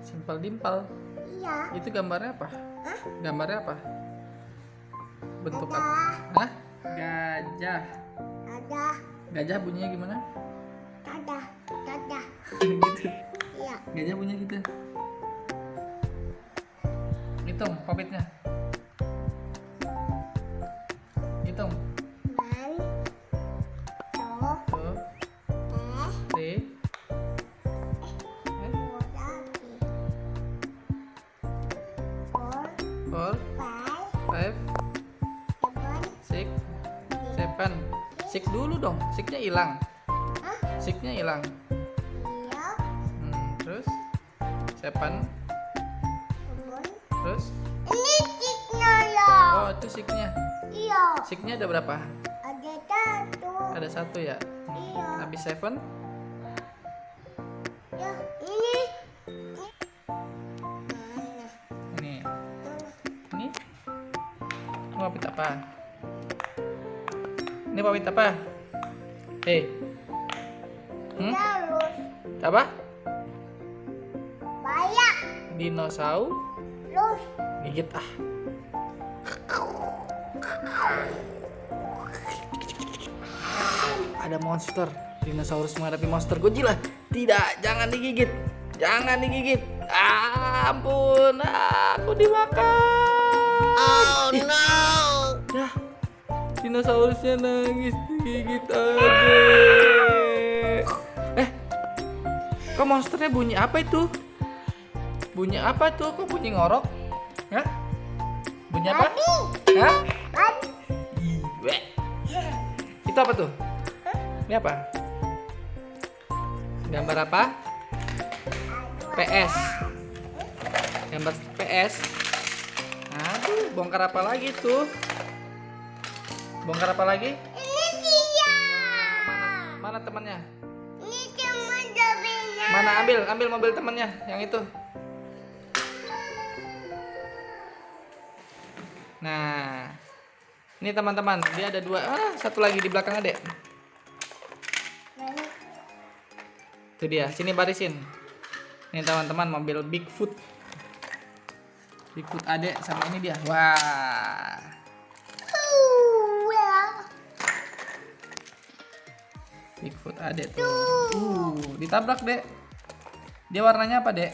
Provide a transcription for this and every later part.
Simpel Dimple. Iya. Itu gambarnya apa? Hah? Gambarnya apa? Bentuk Gajah. apa? Hah? Gajah. Ada. Gajah bunyinya gimana? Ada. Ada. Gitu. Iya. Gajah bunyinya gitu. Hitung papitnya. Hitung. Man. Tuh. Tuh. Eh. T. Dua lagi. Four. Four. Five. 5. Seven. 6. 7. Sik dulu dong. Siknya hilang. Hah? Siknya hilang. Iya. Terus 7. Kemudian. Terus. Ini ciknya ya. Oh, itu siknya. Iya. Siknya ada berapa? Ada satu. Ada 1 ya. Iya. Habis 7. Ya. Ini. Mana? Ini. Mana? Ini. Ini papit apa? Ini papit apa? Terus. Apa? Banyak. Dinosaurus. Terus. Gigit ah. Ada monster. Dinosaurus menghadapi monster Godzilla. Tidak, jangan digigit. Jangan digigit. Ampun, aku dimakan. Oh Ih, no. ya. Dinosaurusnya nangis digigit adek. Kok monsternya bunyi apa itu? Bunyi apa tuh? Kok bunyi ngorok? Hah? Bunyi apa? Babi. Hah? Babi. Ih, weh. Itu apa tuh? Ini apa? Gambar apa? PS. Gambar PS. Aduh, bongkar apa lagi tuh? Bongkar apa lagi? Ini dia. Mana temannya? Ini cuma jadinya. Mana ambil mobil temannya yang itu. Nah, ini teman-teman, dia ada 2. Satu lagi di belakang adek. Itu dia, sini barisin. Ini teman-teman mobil Bigfoot. Bigfoot adek sama ini dia. Wah. Bigfoot adek tuh. Ditabrak, Dek. Dia warnanya apa, Dek?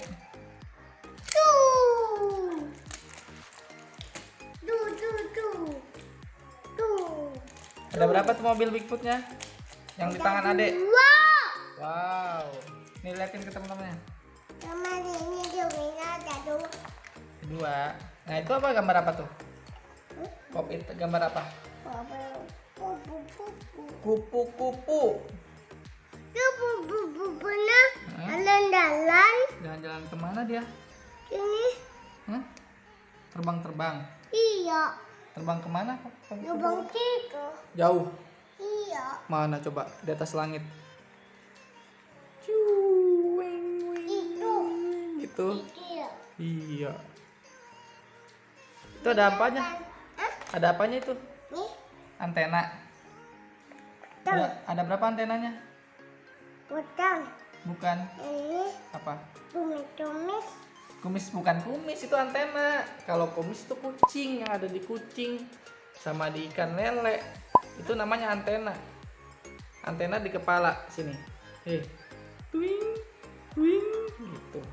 Ada berapa tuh mobil Bigfootnya? Yang di tangan adek? Wow. Nih liatin ke teman-temannya. Teman ini juga ada dua. 2. Nah, itu apa, gambar apa tuh? Pop itu gambar apa? Kupu-kupu. Kupu-kupunya jalan-jalan. Jalan-jalan kemana dia? Ini Hah? Terbang-terbang. iya. Terbang kemana? Lubang tiga. Jauh. Iya. Mana coba? Di atas langit. Itu. Gitu. Iya. Iya. Itu ada apanya? Hah? Ada apanya itu? Nih. Antena. Ada berapa antenanya? Bukan. Bukan. Ini Apa? tumis-tumis. Kumis, bukan kumis, itu antena. Kalau kumis itu kucing, yang ada di kucing sama di ikan lele. Itu namanya antena. Antena di kepala sini. Twing, twing gitu.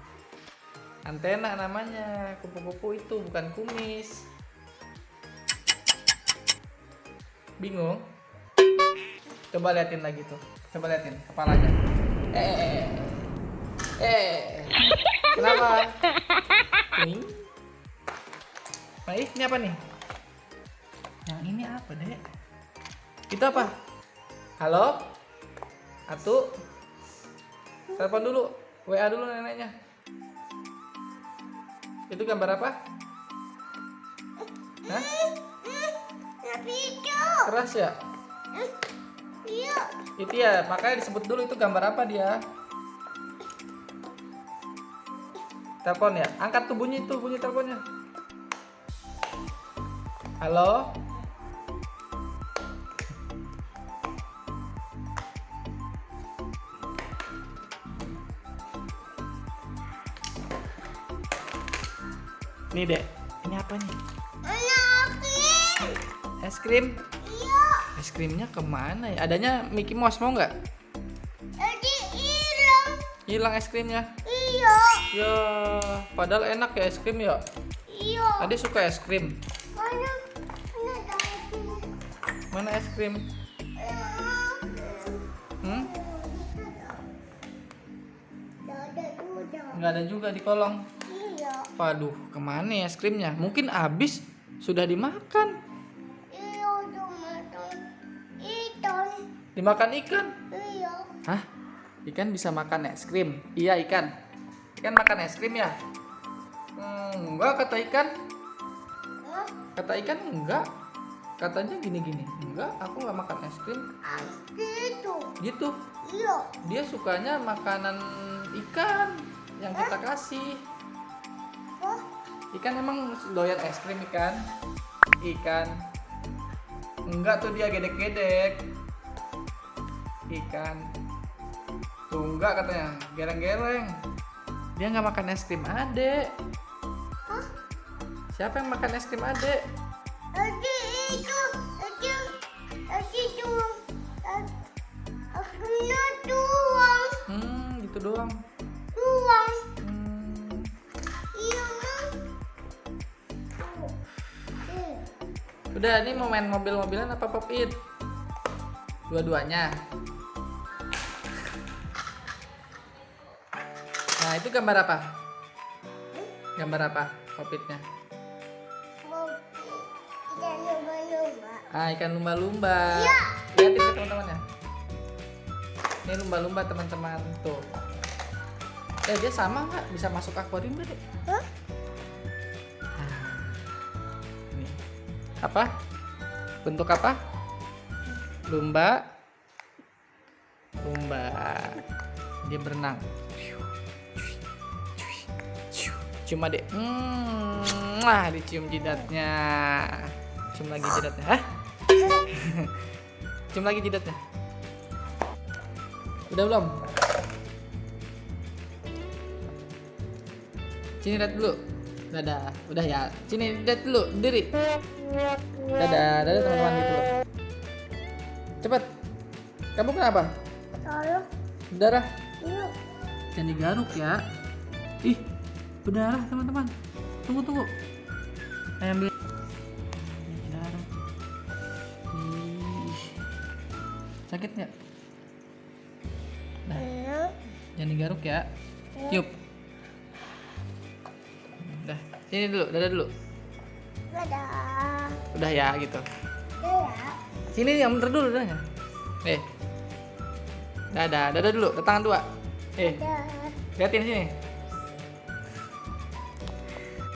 Antena namanya. Kupu-kupu itu bukan kumis. Bingung? Coba liatin lagi tuh. Coba liatin kepalanya. Kenapa? Ini? Nah, ini apa nih? Yang ini apa, Dek? Itu apa? Halo? Atu? Telepon dulu. WA dulu neneknya. Itu gambar apa? Hah? Tapi itu. Keras ya? Iya. Itu ya, makanya disebut dulu itu gambar apa dia. Telepon ya? Angkat tuh, bunyi teleponnya. Halo? Nih dek, ini apa nih? Anakkin. Es krim. Iya. Es krimnya kemana ya? Adanya Mickey Mouse, mau nggak? Tadi hilang. Hilang es krimnya. Iya. Ya, padahal enak ya es krim ya. Iya. Ade suka es krim. Mana? Mana tadi? Mana es krim? Hmm? Nggak ada juga di kolong. Iya. Waduh, kemana ya es krimnya? Mungkin habis, sudah dimakan. Iya, makan ikan. Dimakan ikan. Iya. Hah? Ikan bisa makan es krim? Iya ikan. Ikan makan es krim ya? Enggak kata ikan. Hah? Kata ikan enggak. Katanya gini-gini. Enggak, aku nggak makan es krim. Gitu. Gitu. Iya. Dia sukanya makanan ikan yang kita kasih. Oh, Ikan emang doyan es krim ikan? Ikan. Enggak tuh dia gedek-gedek. Ikan. Tuh enggak katanya, geleng-geleng. Dia nggak makan es krim adek. hah? Siapa yang makan es krim adek? Tadi itu. Aku doang. Gitu doang. Doang. Hmm, Iya. Udah, ini mau main mobil-mobilan apa pop it? Dua-duanya. Nah, itu gambar apa? Gambar apa pop itnya? Kita lumba-lumba. Ah, ikan lumba-lumba. Iya. Lihatin ke teman-temannya. Ini lumba-lumba teman-teman tuh. Dia sama nggak? Bisa masuk akuarium nggak deh? Hah? Ini apa? Bentuk apa? Lumba. Lumba. Dia berenang. Cium adek. Dicium jidatnya. Cium lagi jidatnya. Hah? Cium lagi jidatnya. Udah belum? Sini lihat dulu. Dadah. Udah ya. Sini lihat dulu. Berdiri. Dadah. Dadah teman-teman gitu. Cepet. Kamu kenapa? Tolong. Berdarah. Yuk. Jangan digaruk ya. Ih, berdarah teman-teman. Tunggu. Ayo ambil. Berdarah. Ih. Sakit nggak? Nah, jangan digaruk ya. Tiup. Udah, sini dulu, dadah dulu. Dadah. Udah ya gitu. Dadah. Sini yang bener dulu dadanya. Dadah dulu, tangan dua. Dadah. Liatin sini.